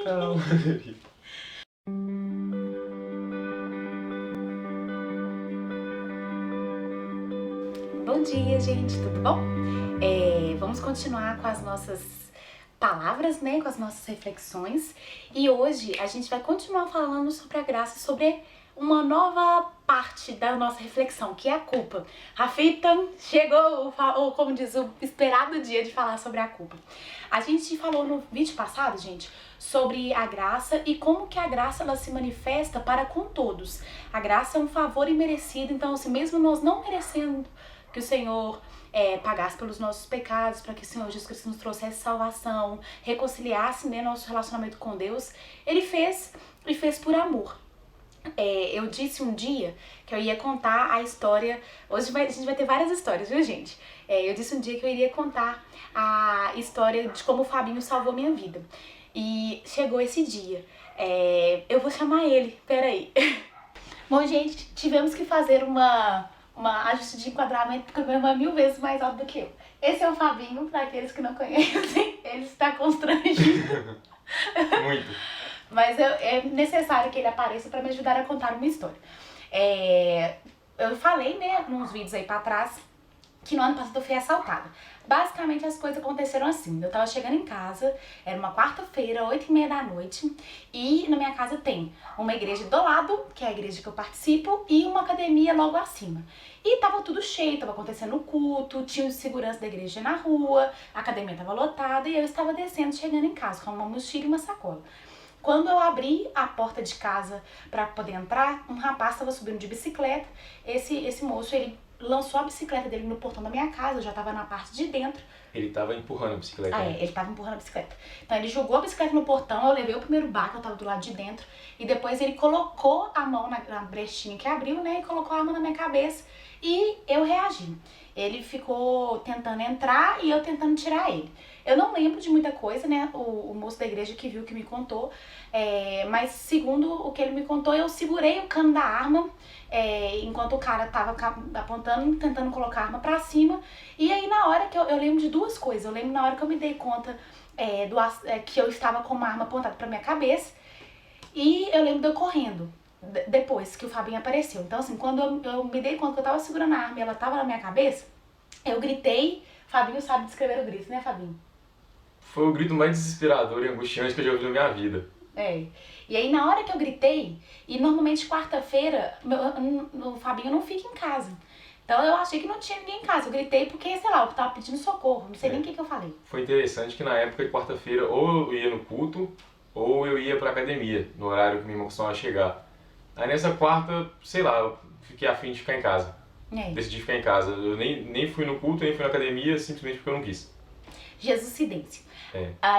Calma. Bom dia, gente, tudo bom? Vamos continuar com as nossas palavras, né? Com as nossas reflexões. E hoje a gente vai continuar falando sobre a graça, sobre uma nova parte da nossa reflexão, que é a culpa. Rafita, chegou, ou como diz, o esperado dia de falar sobre a culpa. A gente falou no vídeo passado, gente, sobre a graça e como que a graça ela se manifesta para com todos. A graça é um favor imerecido, então assim, mesmo nós não merecendo que o Senhor pagasse pelos nossos pecados, para que o Senhor Jesus Cristo nos trouxesse salvação, reconciliasse, né, nosso relacionamento com Deus, Ele fez e fez por amor. Eu disse um dia que eu ia contar a história. Hoje a gente vai ter várias histórias, viu, gente? Eu disse um dia que eu iria contar a história de como o Fabinho salvou minha vida. E chegou esse dia. Eu vou chamar ele, peraí. Bom, gente, tivemos que fazer uma ajuste de enquadramento, porque o meu irmão é 1000 vezes mais alto do que eu. Esse é o Fabinho, para aqueles que não conhecem, ele está constrangido. Muito. Mas é necessário que ele apareça para me ajudar a contar uma história. Eu falei, né, nos vídeos aí pra trás, que no ano passado eu fui assaltada. Basicamente as coisas aconteceram assim. Eu tava chegando em casa, era uma quarta-feira, 8h30 da noite, e na minha casa tem uma igreja do lado, que é a igreja que eu participo, e uma academia logo acima. E tava tudo cheio, tava acontecendo o culto, tinha os segurança da igreja na rua, a academia tava lotada, e eu estava descendo, chegando em casa, com uma mochila e uma sacola. Quando eu abri a porta de casa para poder entrar, um rapaz estava subindo de bicicleta. Esse moço, ele lançou a bicicleta dele no portão da minha casa, eu já tava na parte de dentro. Ele tava empurrando a bicicleta. Né? Ele tava empurrando a bicicleta. Então ele jogou a bicicleta no portão, eu levei o primeiro baque, eu tava do lado de dentro, e depois ele colocou a mão na brechinha que abriu, né, e colocou a arma na minha cabeça, e eu reagi. Ele ficou tentando entrar e eu tentando tirar ele. Eu não lembro de muita coisa, né, o moço da igreja que viu, que me contou, mas segundo o que ele me contou, eu segurei o cano da arma, enquanto o cara tava apontando, tentando colocar a arma pra cima. E aí na hora que eu lembro de duas coisas. Eu lembro na hora que eu me dei conta que eu estava com uma arma apontada pra minha cabeça, e eu lembro de eu correndo depois que o Fabinho apareceu. Então assim, quando eu me dei conta que eu tava segurando a arma e ela tava na minha cabeça, eu gritei. Fabinho sabe descrever o grito, né, Fabinho? Foi o grito mais desesperador e angustiante que eu já ouvi na minha vida. E aí na hora que eu gritei, e normalmente quarta-feira o Fabinho não fica em casa, então eu achei que não tinha ninguém em casa. Eu gritei porque, sei lá, eu tava pedindo socorro, não sei nem o que eu falei. Foi interessante que na época de quarta-feira ou eu ia no culto ou eu ia pra academia, no horário que minha irmã costumava chegar. Aí nessa quarta, sei lá, eu fiquei afim de ficar em casa. Decidi ficar em casa. Eu nem fui no culto, nem fui na academia, simplesmente porque eu não quis. Jesucidência.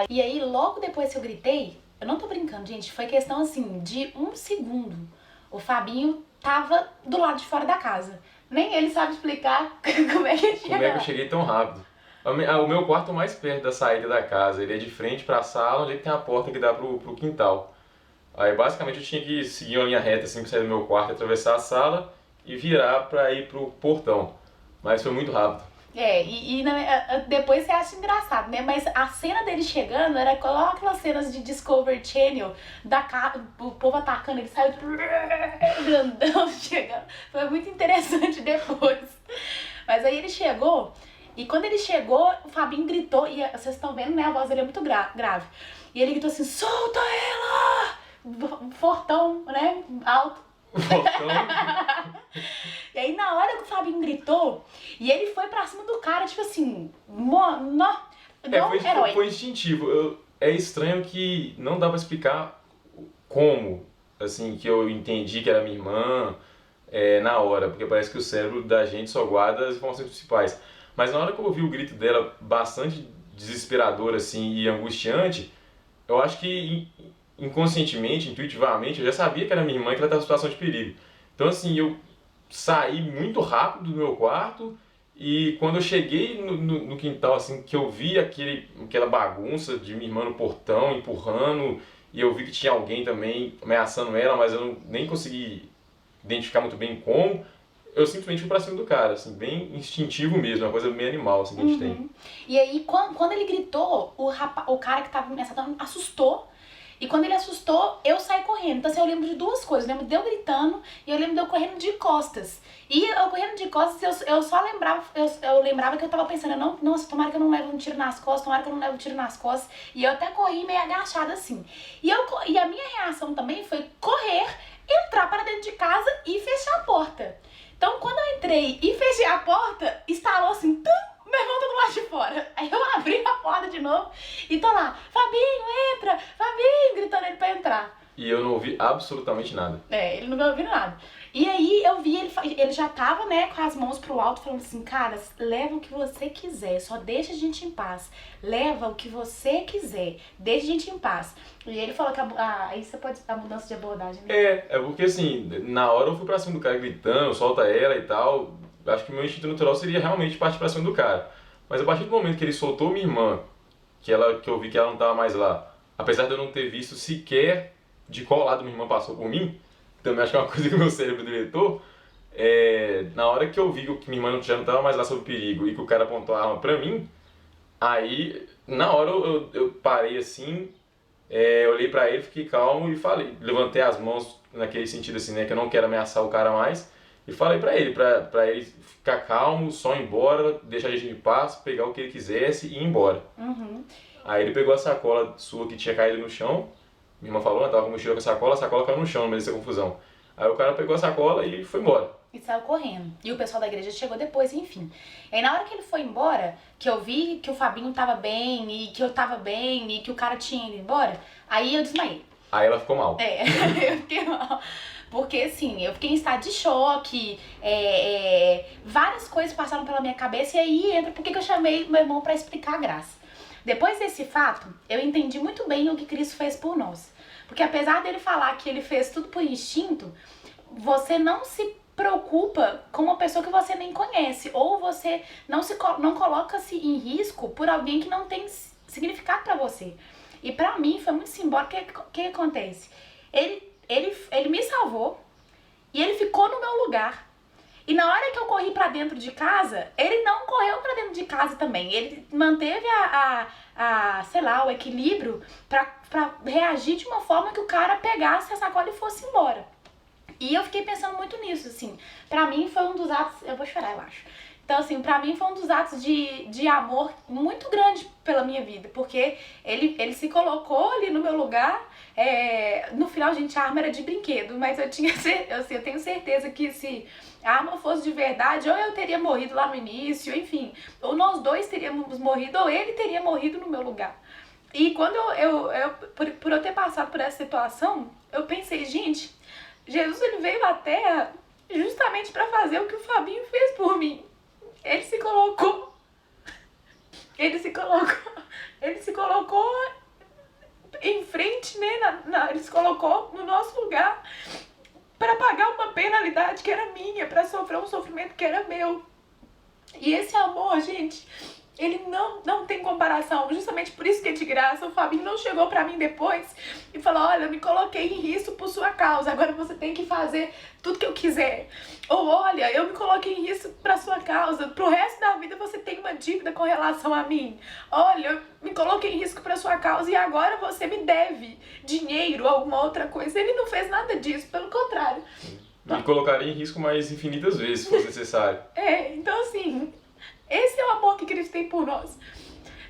E aí logo depois que eu gritei, eu não tô brincando, gente, foi questão assim de 1 segundo. O Fabinho tava do lado de fora da casa. Nem ele sabe explicar como é que ele chegou. Como é que eu cheguei tão rápido? O meu quarto é mais perto da saída da casa, ele é de frente pra sala, onde tem a porta que dá pro quintal. Aí basicamente eu tinha que seguir uma linha reta assim pra sair do meu quarto, atravessar a sala e virar pra ir pro portão. Mas foi muito rápido. Depois você acha engraçado, né? Mas a cena dele chegando era igual aquelas cenas de Discovery Channel, o povo atacando, ele saiu grandão chegando. Foi muito interessante depois. Mas aí ele chegou, e quando ele chegou, o Fabinho gritou, e vocês estão vendo, né? A voz dele é muito grave. E ele gritou assim: solta ela! Fortão, né? Alto. E aí na hora que o Fabinho gritou, e ele foi pra cima do cara, tipo assim, foi instintivo. É estranho que não dá pra explicar como, assim, que eu entendi que era minha irmã na hora, porque parece que o cérebro da gente só guarda as informações principais. Mas na hora que eu ouvi o grito dela, bastante desesperador assim e angustiante, eu acho que inconscientemente, intuitivamente, eu já sabia que era minha irmã e que ela estava em situação de perigo. Então assim, eu saí muito rápido do meu quarto e quando eu cheguei no quintal, assim, que eu vi aquela bagunça de minha irmã no portão, empurrando, e eu vi que tinha alguém também ameaçando ela, mas eu nem consegui identificar muito bem como, eu simplesmente fui pra cima do cara, assim, bem instintivo mesmo, uma coisa meio animal assim, que a gente tem. E aí, quando ele gritou, o cara que tava me assaltando assustou. E quando ele assustou, eu saí correndo. Então assim, eu lembro de duas coisas. Eu lembro de eu gritando e eu lembro de eu correndo de costas. E eu correndo de costas, eu só lembrava, eu lembrava que eu tava pensando, nossa, tomara que eu não leve um tiro nas costas, tomara que eu não leve um tiro nas costas. E eu até corri meio agachada assim. E a minha reação também foi correr, entrar para dentro de casa e fechar a porta. Então quando eu entrei e fechei a porta, estalou assim, tum, meu irmão tá do lado de fora. Aí eu abri a porta de novo e tô lá, Fabinho, entra, Fabinho, gritando ele pra entrar. E eu não ouvi absolutamente nada. Ele não vai ouvir nada. E aí eu vi, ele já tava, né, com as mãos pro alto, falando assim, cara, leva o que você quiser, só deixa a gente em paz. Leva o que você quiser, deixa a gente em paz. E ele falou que aí você pode a mudança de abordagem, né? É porque assim, na hora eu fui pra cima do cara gritando, solta ela e tal. Acho que o meu instinto natural seria realmente partir pra cima do cara. Mas a partir do momento que ele soltou minha irmã, que eu vi que ela não tava mais lá, apesar de eu não ter visto sequer de qual lado minha irmã passou por mim, também acho que é uma coisa que o meu cérebro deletou, na hora que eu vi que minha irmã já não estava mais lá sob perigo e que o cara apontou a arma pra mim, aí na hora eu parei assim, olhei pra ele, fiquei calmo e falei, levantei as mãos naquele sentido assim, né, que eu não quero ameaçar o cara mais, e falei pra ele ficar calmo, só ir embora, deixar a gente em paz, pegar o que ele quisesse e ir embora. Uhum. Aí ele pegou a sacola sua que tinha caído no chão. Minha irmã falou, tava com mochila com a sacola caiu no chão no meio dessa confusão. Aí o cara pegou a sacola e foi embora. E saiu correndo. E o pessoal da igreja chegou depois, enfim. E aí na hora que ele foi embora, que eu vi que o Fabinho tava bem, e que eu tava bem, e que o cara tinha ido embora, aí eu desmaiei. Aí ela ficou mal. Eu fiquei mal. Porque assim, eu fiquei em estado de choque, várias coisas passaram pela minha cabeça, e aí entra por que eu chamei meu irmão pra explicar a graça. Depois desse fato, eu entendi muito bem o que Cristo fez por nós. Porque apesar dele falar que ele fez tudo por instinto, você não se preocupa com uma pessoa que você nem conhece. Ou você não coloca-se em risco por alguém que não tem significado pra você. E pra mim foi muito simbólico. O que acontece? Ele me salvou e ele ficou no meu lugar. E na hora que eu corri pra dentro de casa, ele não correu pra dentro de casa também. Ele manteve sei lá, o equilíbrio pra reagir de uma forma que o cara pegasse a sacola e fosse embora. E eu fiquei pensando muito nisso, assim. Pra mim foi um dos atos... Eu vou chorar, eu acho. Então, assim, pra mim foi um dos atos de amor muito grande pela minha vida. Porque ele se colocou ali no meu lugar. No final, gente, a arma era de brinquedo. Mas eu tenho certeza que se a arma fosse de verdade, ou eu teria morrido lá no início, enfim. Ou nós dois teríamos morrido, ou ele teria morrido no meu lugar. E quando por eu ter passado por essa situação, eu pensei, gente, Jesus ele veio à Terra justamente pra fazer o que o Fabinho fez por mim. Ele se colocou em frente, né? Ele se colocou no nosso lugar para pagar uma penalidade que era minha, para sofrer um sofrimento que era meu. E esse amor, gente, ele não tem comparação. Justamente por isso que é de graça. O Fabinho não chegou pra mim depois e falou, olha, eu me coloquei em risco por sua causa, agora você tem que fazer tudo que eu quiser. Ou olha, eu me coloquei em risco pra sua causa, pro resto da vida você tem uma dívida com relação a mim. Olha, eu me coloquei em risco pra sua causa e agora você me deve dinheiro ou alguma outra coisa. Ele não fez nada disso, pelo contrário. Me colocaria em risco mais infinitas vezes, se fosse necessário. Então assim... Esse é o amor que Cristo tem por nós.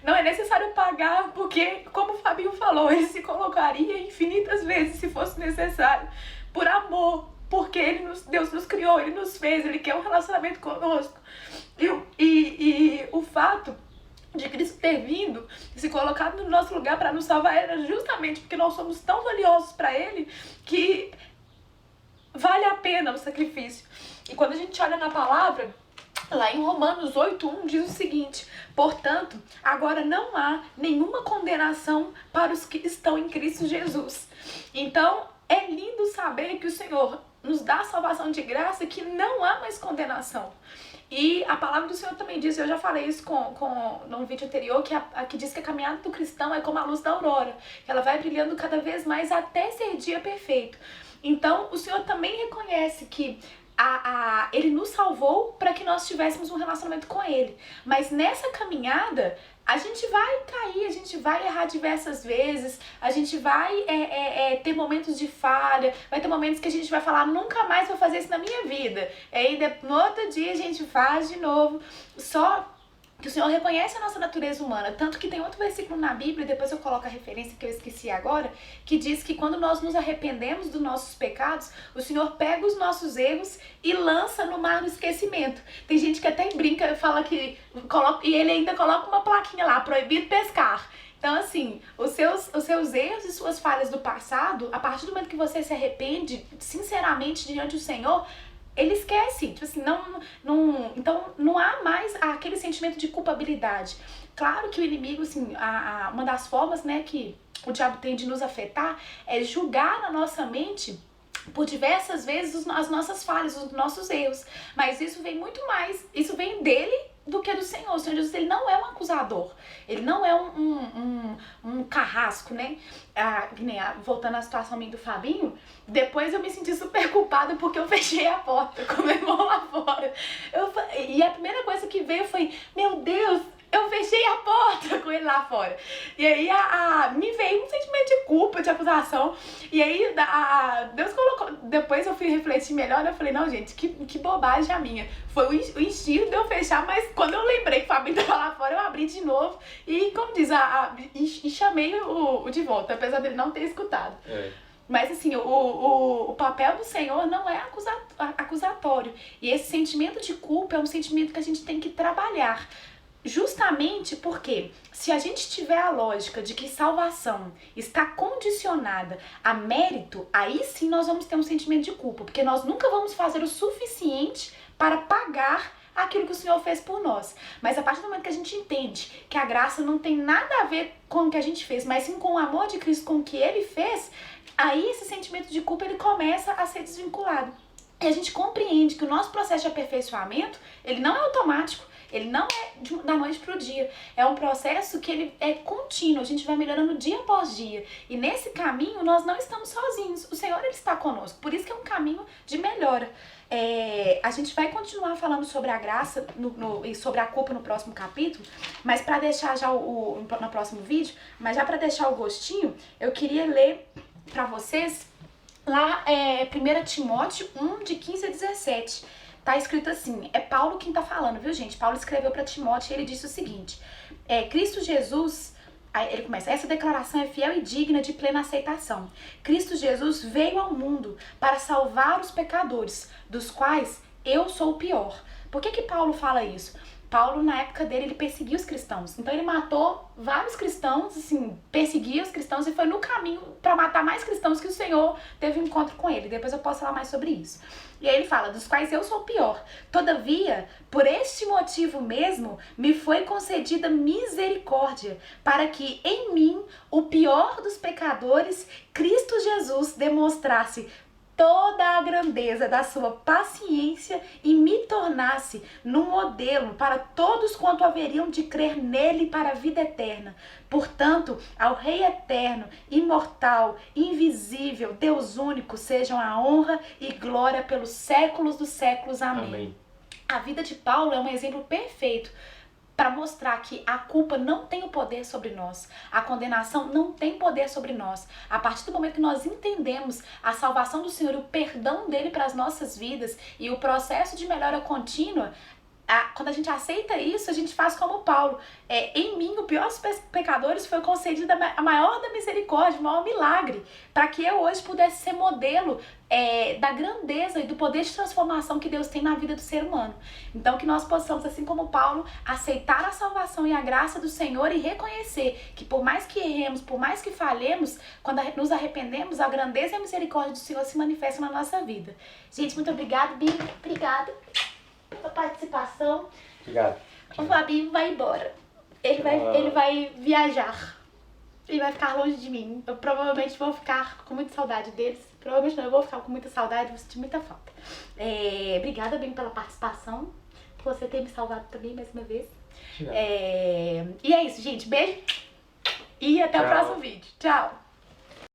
Não é necessário pagar, porque, como o Fabinho falou, ele se colocaria infinitas vezes, se fosse necessário, por amor, porque Deus nos criou, Ele nos fez, Ele quer um relacionamento conosco. E o fato de Cristo ter vindo e se colocado no nosso lugar para nos salvar era justamente porque nós somos tão valiosos para Ele que vale a pena o sacrifício. E quando a gente olha na palavra... Lá em Romanos 8:1 diz o seguinte, portanto, agora não há nenhuma condenação para os que estão em Cristo Jesus. Então, é lindo saber que o Senhor nos dá a salvação de graça, que não há mais condenação. E a palavra do Senhor também diz, eu já falei isso no vídeo anterior, que diz que a caminhada do cristão é como a luz da aurora, que ela vai brilhando cada vez mais até ser dia perfeito. Então, o Senhor também reconhece que Ele nos salvou para que nós tivéssemos um relacionamento com Ele. Mas nessa caminhada, a gente vai cair, a gente vai errar diversas vezes, a gente vai ter momentos de falha, vai ter momentos que a gente vai falar, nunca mais vou fazer isso na minha vida. E aí no outro dia a gente faz de novo, só que o Senhor reconhece a nossa natureza humana, tanto que tem outro versículo na Bíblia, depois eu coloco a referência que eu esqueci agora, que diz que quando nós nos arrependemos dos nossos pecados, o Senhor pega os nossos erros e lança no mar do esquecimento. Tem gente que até brinca, fala que e ele ainda coloca uma plaquinha lá, proibido pescar. Então, assim, os seus erros e suas falhas do passado, a partir do momento que você se arrepende, sinceramente, diante do Senhor, ele esquece, tipo assim, então não há mais aquele sentimento de culpabilidade. Claro que o inimigo, assim, uma das formas, né, que o diabo tem de nos afetar é julgar na nossa mente por diversas vezes as nossas falhas, os nossos erros. Mas isso vem muito mais, isso vem dele do que do Senhor. O Senhor Jesus, ele não é um acusador, ele não é um carrasco, né? Voltando à situação minha do Fabinho, depois eu me senti super culpada porque eu fechei a porta com meu irmão lá fora. E a primeira coisa que veio foi, meu Deus, eu fechei a porta com ele lá fora. E aí me veio um sentimento de culpa, de acusação. E aí Deus colocou. Depois eu fui refletir melhor, eu falei, não, gente, que bobagem a minha. Foi o instinto de eu fechar, mas quando eu lembrei que o Fabinho tava lá fora, eu abri de novo. E, como diz, e chamei o de volta, apesar dele não ter escutado. Mas assim, o papel do Senhor não é acusatório. E esse sentimento de culpa é um sentimento que a gente tem que trabalhar. Justamente porque se a gente tiver a lógica de que salvação está condicionada a mérito, aí sim nós vamos ter um sentimento de culpa, porque nós nunca vamos fazer o suficiente para pagar aquilo que o Senhor fez por nós. Mas a partir do momento que a gente entende que a graça não tem nada a ver com o que a gente fez, mas sim com o amor de Cristo, com o que Ele fez, aí esse sentimento de culpa ele começa a ser desvinculado. E a gente compreende que o nosso processo de aperfeiçoamento, ele não é automático. Ele não é da noite pro dia, é um processo que ele é contínuo, a gente vai melhorando dia após dia. E nesse caminho nós não estamos sozinhos, o Senhor ele está conosco, por isso que é um caminho de melhora. A gente vai continuar falando sobre a graça e sobre a culpa no próximo capítulo, mas para deixar já no próximo vídeo, mas já para deixar o gostinho, eu queria ler para vocês lá 1 Timóteo 1, de 15 a 17. Tá escrito assim, é Paulo quem tá falando, viu, gente? Paulo escreveu para Timóteo e ele disse o seguinte, Cristo Jesus, aí ele começa, essa declaração é fiel e digna de plena aceitação. Cristo Jesus veio ao mundo para salvar os pecadores, dos quais eu sou o pior. Por que Paulo fala isso? Paulo, na época dele, ele perseguia os cristãos. Então ele matou vários cristãos, assim, perseguia os cristãos e foi no caminho para matar mais cristãos que o Senhor teve um encontro com ele. Depois eu posso falar mais sobre isso. E aí ele fala, dos quais eu sou o pior. Todavia, por este motivo mesmo, me foi concedida misericórdia, para que em mim, o pior dos pecadores, Cristo Jesus demonstrasse toda a grandeza da sua paciência e me tornasse num modelo para todos quanto haveriam de crer nele para a vida eterna. Portanto, ao Rei eterno, imortal, invisível, Deus único, sejam a honra e glória pelos séculos dos séculos. Amém. Amém. A vida de Paulo é um exemplo perfeito para mostrar que a culpa não tem o poder sobre nós, a condenação não tem poder sobre nós. A partir do momento que nós entendemos a salvação do Senhor, o perdão dele para as nossas vidas e o processo de melhora contínua, quando a gente aceita isso, a gente faz como Paulo. Em mim, o pior dos pecadores, foi concedida a maior da misericórdia, o maior milagre, para que eu hoje pudesse ser modelo da grandeza e do poder de transformação que Deus tem na vida do ser humano. Então que nós possamos, assim como Paulo, aceitar a salvação e a graça do Senhor e reconhecer que por mais que erremos, por mais que falhemos, quando nos arrependemos, a grandeza e a misericórdia do Senhor se manifestam na nossa vida. Gente, muito obrigada, Bi. Obrigada pela participação. Obrigado. O Fabinho vai embora. Ele vai viajar. Ele vai ficar longe de mim. Eu provavelmente vou ficar com muita saudade deles. Provavelmente não, eu vou ficar com muita saudade, vou sentir muita falta. Obrigada, bem, pela participação. Por você ter me salvado também, mais uma vez. E é isso, gente. Beijo. E até o próximo vídeo. Tchau.